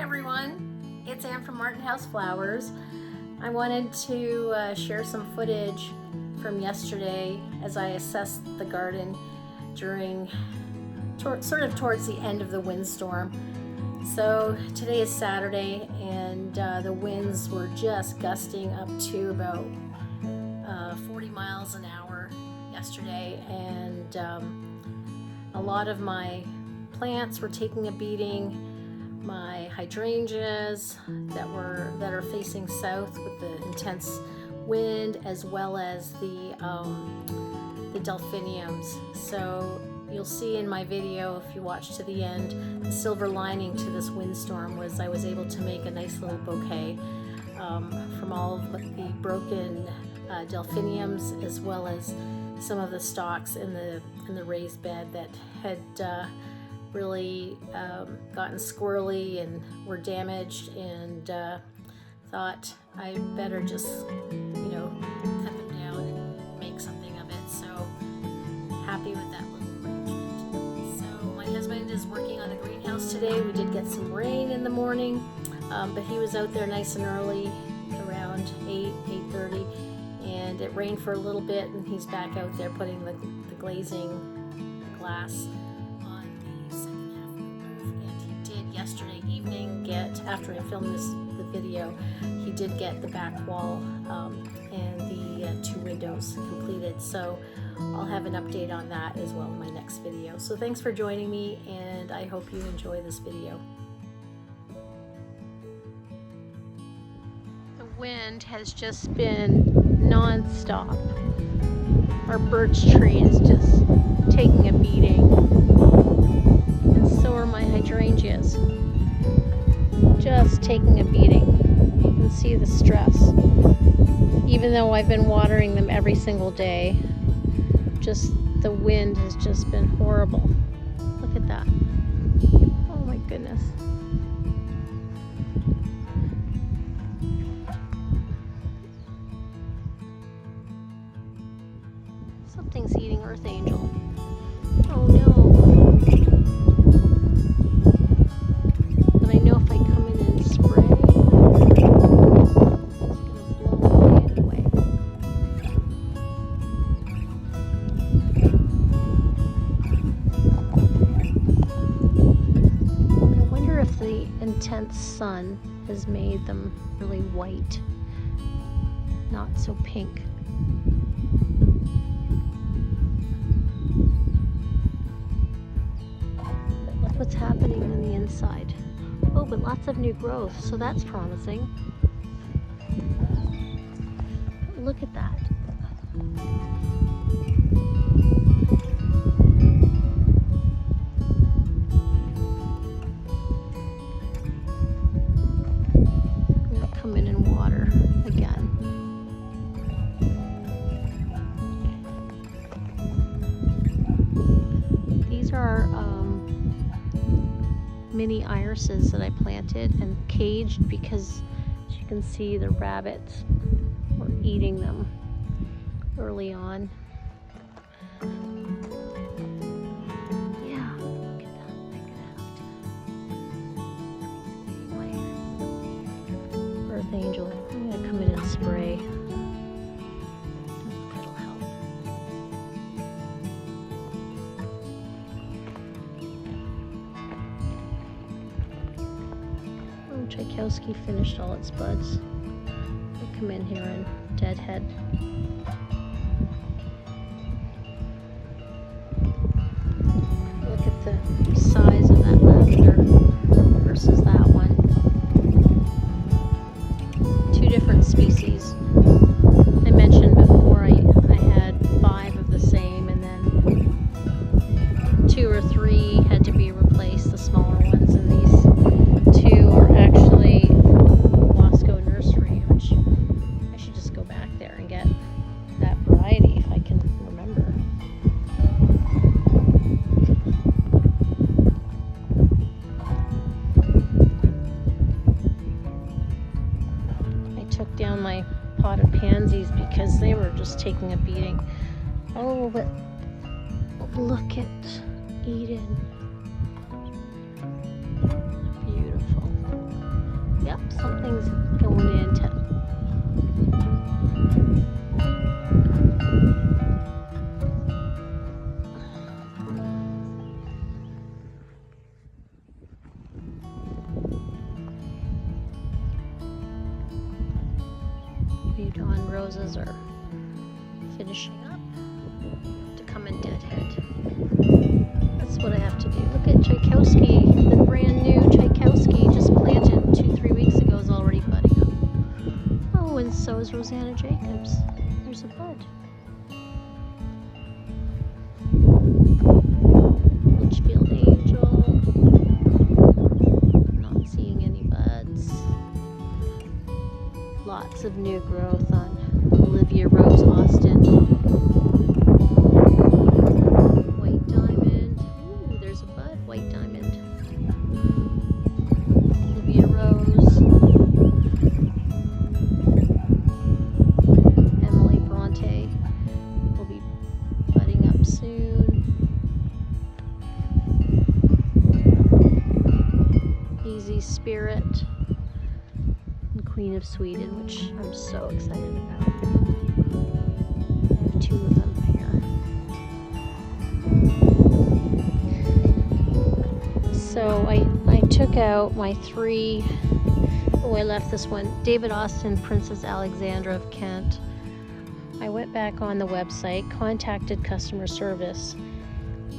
everyone, it's Ann from Martin House Flowers. I wanted to share some footage from yesterday as I assessed the garden during sort of towards the end of the windstorm. So today is Saturday and the winds were just gusting up to about 40 miles an hour yesterday, and a lot of my plants were taking a beating. My hydrangeas that are facing south with the intense wind, as well as the delphiniums. So you'll see in my video, if you watch to the end, the silver lining to this windstorm was I was able to make a nice little bouquet from all of the broken delphiniums, as well as some of the stalks in the raised bed that had really gotten squirrely and were damaged, and thought I better just cut them down and make something of it. So happy with that little arrangement. So my husband is working on the greenhouse today. We did get some rain in the morning, but he was out there nice and early, around 8:30, and it rained for a little bit, and he's back out there putting the glazing glass on the second half of the roof. And he did yesterday evening after I filmed the video, he did get the back wall and the 2 windows completed. So I'll have an update on that as well in my next video. So thanks for joining me, and I hope you enjoy this video. The wind has just been non-stop. Our birch tree is just taking a beating, and so are my hydrangeas, just taking a beating. You can see the stress. Even though I've been watering them every single day, just the wind has just been horrible. Look at that. Oh my goodness. Something's eating Earth Angel. Oh no. But I know if I come in and spray, it's gonna blow away anyway. I wonder if the intense sun has made them really white, not so pink. What's happening on the inside. Oh, but lots of new growth, so that's promising. Look at that. I'm going to come in and water again. These are mini irises that I planted and caged because, as you can see, the rabbits were eating them early on. Yeah, look at that. Earth Angel. I'm gonna come in and spray. That'll help. Tchaikovsky finished all its buds. I'll come in here and deadhead. Look at the size of that lavender versus that one. 2 different species. I mentioned before I had 5 of the same, and then 2 or 3 had to be replaced, the smaller ones, and these 2 are actually Wasco Nursery, which I should just go back there and get that variety if I can remember. I took down my pot of pansies because they were just taking a beating. Oh, but look at Eden. Beautiful. something's going into. Dawn roses are finishing up to come in deadhead. That's what I have to do. Look at Tchaikovsky, the brand new Tchaikovsky just planted 2-3 weeks ago is already budding up. Oh, and so is Rosanna Jacobs. There's a bud. Litchfield Angel. Not seeing any buds. Lots of new growth on Olivia Rose Austin. White diamond. Ooh, there's a bud. White diamond. Olivia Rose. Emily Bronte will be budding up soon. Easy Spirit. Queen of Sweden, which I'm so excited about. I have 2 of them here. So I took out my 3, I left this one, David Austin, Princess Alexandra of Kent. I went back on the website, contacted customer service,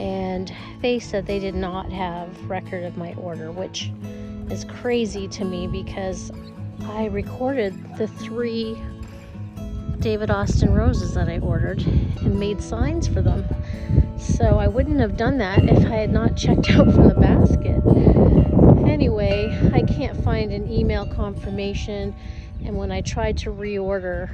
and they said they did not have record of my order, which is crazy to me because I recorded the 3 David Austin roses that I ordered and made signs for them. So I wouldn't have done that if I had not checked out from the basket. Anyway, I can't find an email confirmation, and when I tried to reorder,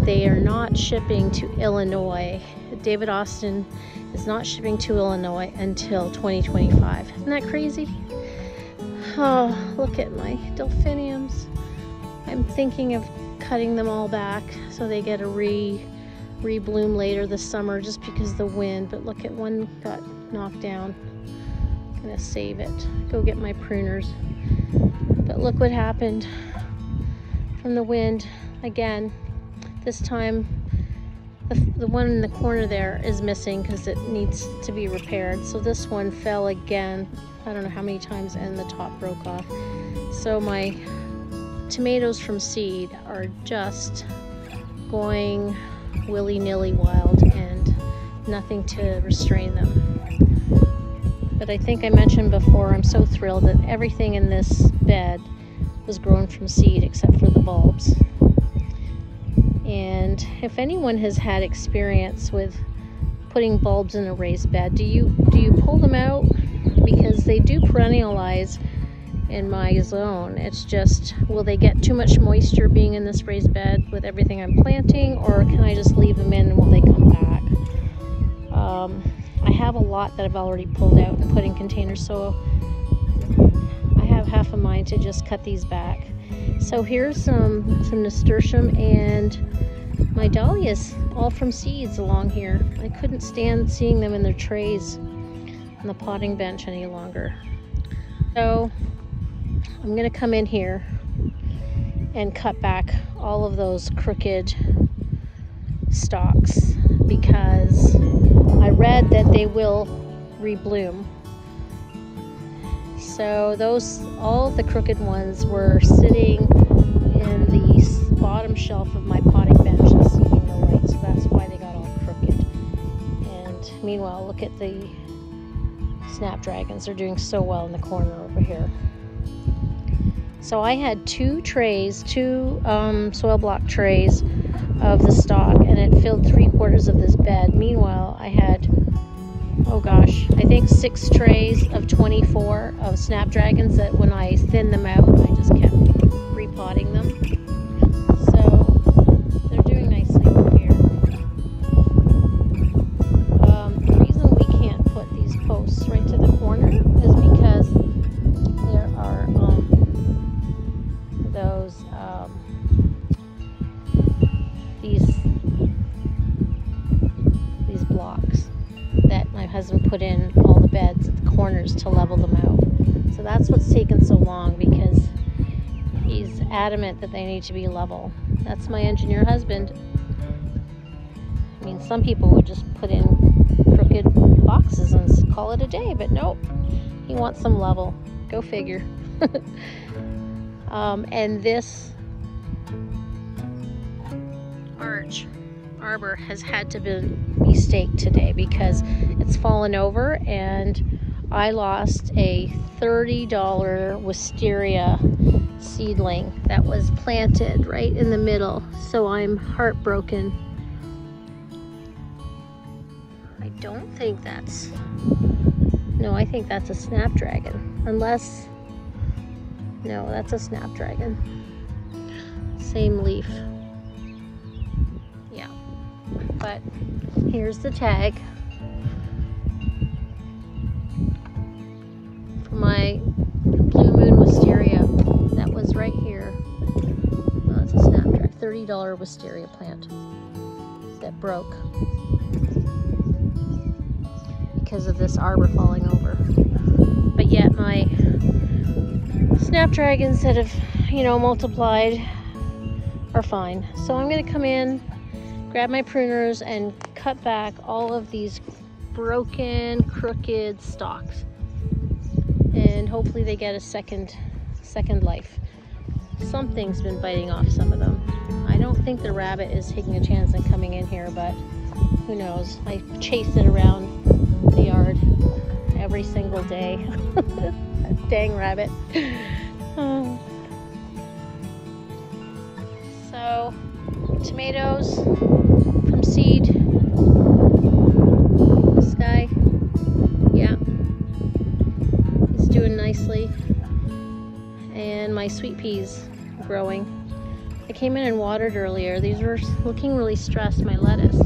they are not shipping to Illinois. David Austin is not shipping to Illinois until 2025. Isn't that crazy? Oh, look at my delphiniums. I'm thinking of cutting them all back so they get a re-bloom later this summer just because of the wind. But look at one got knocked down. I'm gonna save it. Go get my pruners. But look what happened from the wind again. This time the one in the corner there is missing because it needs to be repaired. So this one fell again. I don't know how many times, and the top broke off. So my tomatoes from seed are just going willy-nilly wild and nothing to restrain them. But I think I mentioned before, I'm so thrilled that everything in this bed was grown from seed except for the bulbs. And if anyone has had experience with putting bulbs in a raised bed, do you pull them out? Because they do perennialize in my zone. It's just, will they get too much moisture being in this raised bed with everything I'm planting, or can I just leave them in and will they come back? I have a lot that I've already pulled out and put in containers, so I have half a mind to just cut these back. So here's some nasturtium and my dahlias, all from seeds along here. I couldn't stand seeing them in their trays on the potting bench any longer. So I'm gonna come in here and cut back all of those crooked stalks because I read that they will rebloom. So all of the crooked ones were sitting in the bottom shelf of my potting bench that's seeing no light, so that's why they got all crooked. And meanwhile, look at the snapdragons. They're doing so well in the corner over here. So I had 2 soil block trays of the stock, and it filled 3/4 of this bed. Meanwhile, I had, oh gosh, I think 6 trays of 24 of snapdragons that when I thinned them out, I just kept repotting them. So they're doing nicely over here. The reason we can't put these posts right to the corner is because there are these blocks that my husband put in all the beds at the corners to level them out. So that's what's taken so long, because He's adamant that they need to be level. That's my engineer husband. I mean, some people would just put in crooked boxes and call it a day, but nope. He wants them level. Go figure. And this arbor has had to be staked today because it's fallen over, and I lost a $30 wisteria seedling that was planted right in the middle, so I'm heartbroken. I don't think that's, no, I think that's a snapdragon, unless, no, that's a snapdragon. Same leaf. Yeah, but here's the tag for my blue moon wisteria that was right here. Oh, that's a snapdragon. $30 wisteria plant that broke because of this arbor falling over. But yet my snapdragons that have, you know, multiplied are fine. So I'm going to come in, grab my pruners, and cut back all of these broken, crooked stalks. And hopefully they get a second life. Something's been biting off some of them. I don't think the rabbit is taking a chance and coming in here, but who knows? I chase it around the yard every single day. That dang rabbit. So, tomatoes from seed. This guy, yeah, he's doing nicely. And my sweet peas growing. I came in and watered earlier. These were looking really stressed, my lettuce.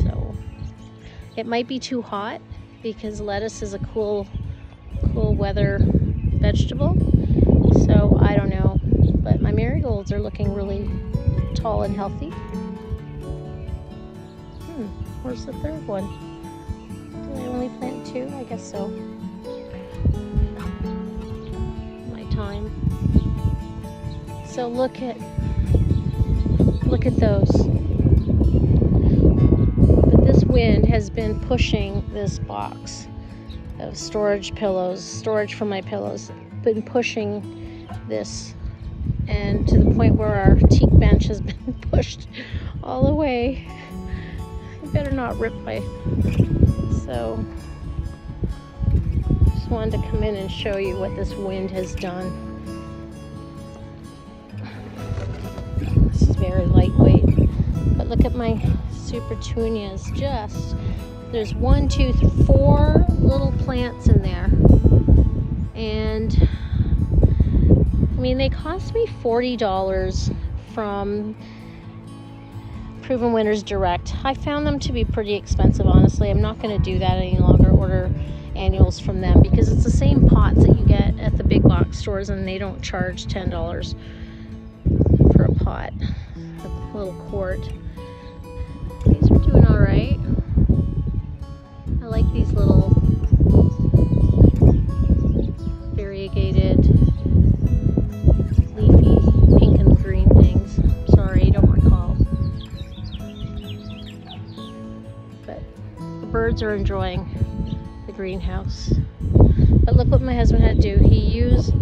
So it might be too hot because lettuce is a cool weather vegetable. So I don't know. But my marigolds are looking really tall and healthy. Where's the third one? Did I only plant 2? I guess so. Time. So look at those. But this wind has been pushing this box of storage pillows, storage for my pillows, been pushing this, and to the point where our teak bench has been pushed all the way. I better not rip my, so wanted to come in and show you what this wind has done. This is very lightweight, but look at my super petunias. Just there's 1, 2, 3, 4 little plants in there, and I mean they cost me $40 from Proven Winners Direct. I found them to be pretty expensive, honestly. I'm not going to do that any longer, order annuals from them, because it's the same pots that you get at the big box stores, and they don't charge $10 for a pot, a little quart. These are doing all right. I like these little variegated leafy pink and green things. Sorry, I don't recall. But the birds are enjoying the greenhouse. But look what my husband had to do. He used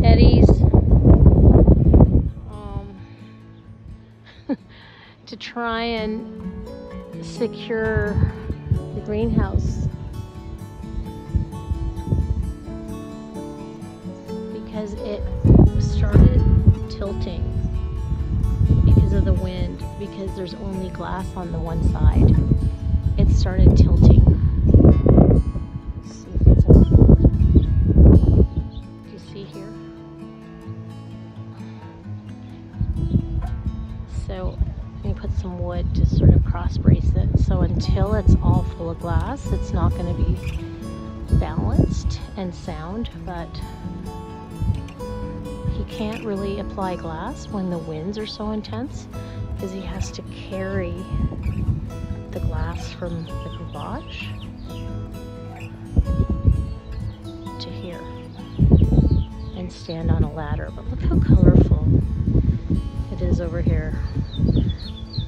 Eddie's to try and secure the greenhouse, because it started tilting because of the wind, because there's only glass on the one side. It started tilting. Let's see if it's in. Do you see here? So you put some wood to sort of cross brace it, so until it's all full of glass, it's not going to be balanced and sound. But he can't really apply glass when the winds are so intense, because he has to carry the glass from the garage to here. And stand on a ladder, but look how colorful it is over here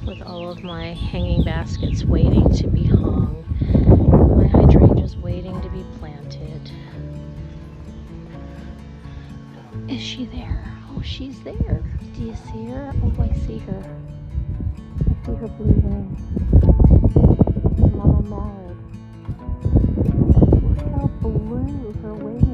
with all of my hanging baskets waiting to be hung, my hydrangeas waiting to be planted. Is she there? Oh, she's there. Do you see her? Oh, I see her. I see her blue wing. Mama Mallard. Look how blue her wing